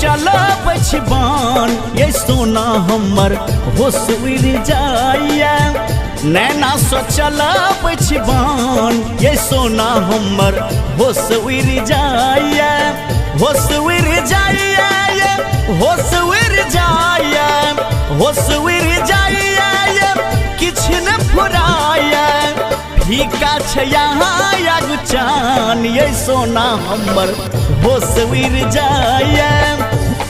चलब छिबान ये सोना हमर होश उड़ जाइए। नैना सो चलब छिबान ये सोना हमर होश उड़ जाइए। होश उड़ जाइए, होश उड़ जाइए, होश उड़ जाइए, किछ न फुराइए। फीका छै यहाँ चान ये सोना हमर होश उड़ जाइए।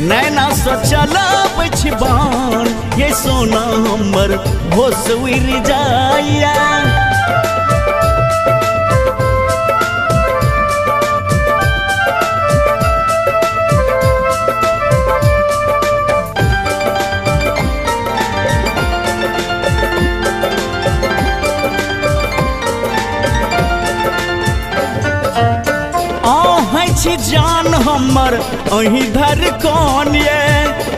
नैना सो चलब छिबान ये सोना हमर होश उड़ जाइए। जान हमर अही धर कौन ये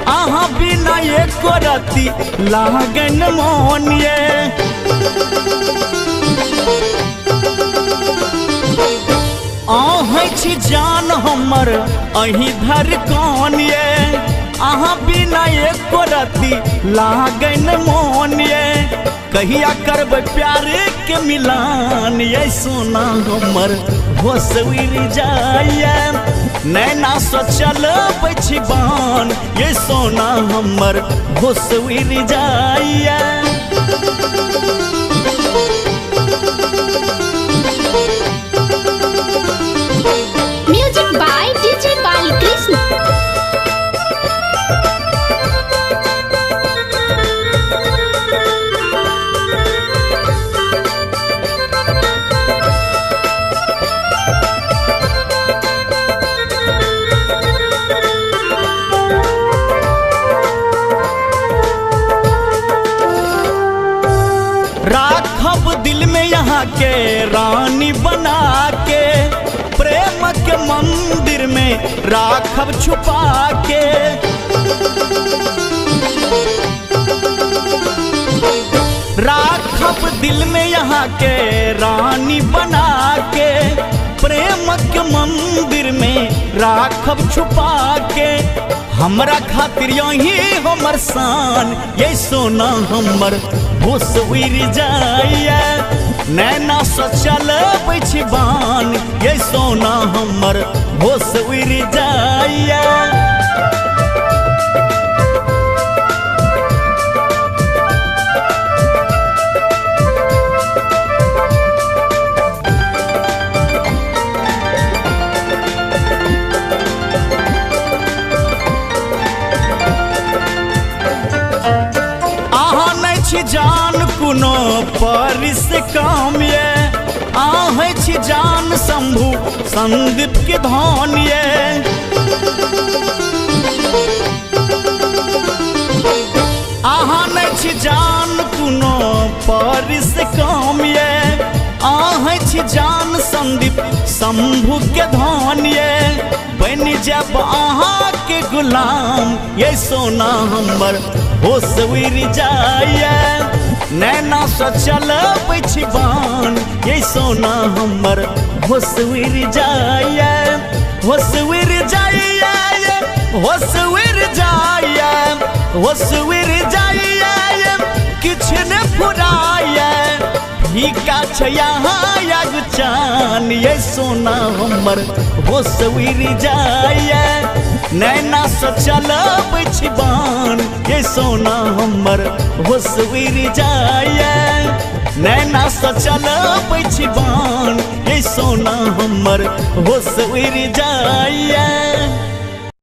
अहाँ बिना एको रति लागन मोन ये। छी जान हमर अही धर कौन ये अहाँ बिना एको रति लागन मोन ये। कहिया करब प्यार के मिलान ये सोना हमर होश उड़ जाइए। नैना सो चलब छिबान ये सोना हमर होश उड़ जाइए। Music by DJ Balkrishna. राखब दिल में यहाँ के रानी बना के, प्रेम के मंदिर में राखब छुपा के। राखब दिल में यहाँ के रानी बना के, प्रेम के मंदिर में राखब छुपा के। हमरा खातिर यही हमर शान ये सोना हमर होश उड़ जाइए। नैना सो चलब छिबान ये सोना हमर होश उड़ जाइए। जान कुनो परिस काम ये आहे छी जान शंभु संदीप के धन ये। आहा नहीं छी जान कुनो परिस काम ये आहे छी जान संदीप शंभु के धन ये। बन जब आहा के गुलाम ये सोना हमर होश उड़ जाइए। नैना सो चलब छिबान ये सोना हमर होश उड़ जाइए। होश उड़ जाइए, होश उड़ जाइए, होश उड़ जाइए, किछ न फुराइए। फीका छै यहाँ चान ये सोना हमर होश उड़ जाइए। नैना सो चलब छिबान ये सोना हमर होश उड़ जाइए। नैना सो चलब छिबान ये सोना हमर होश उड़ जाइए।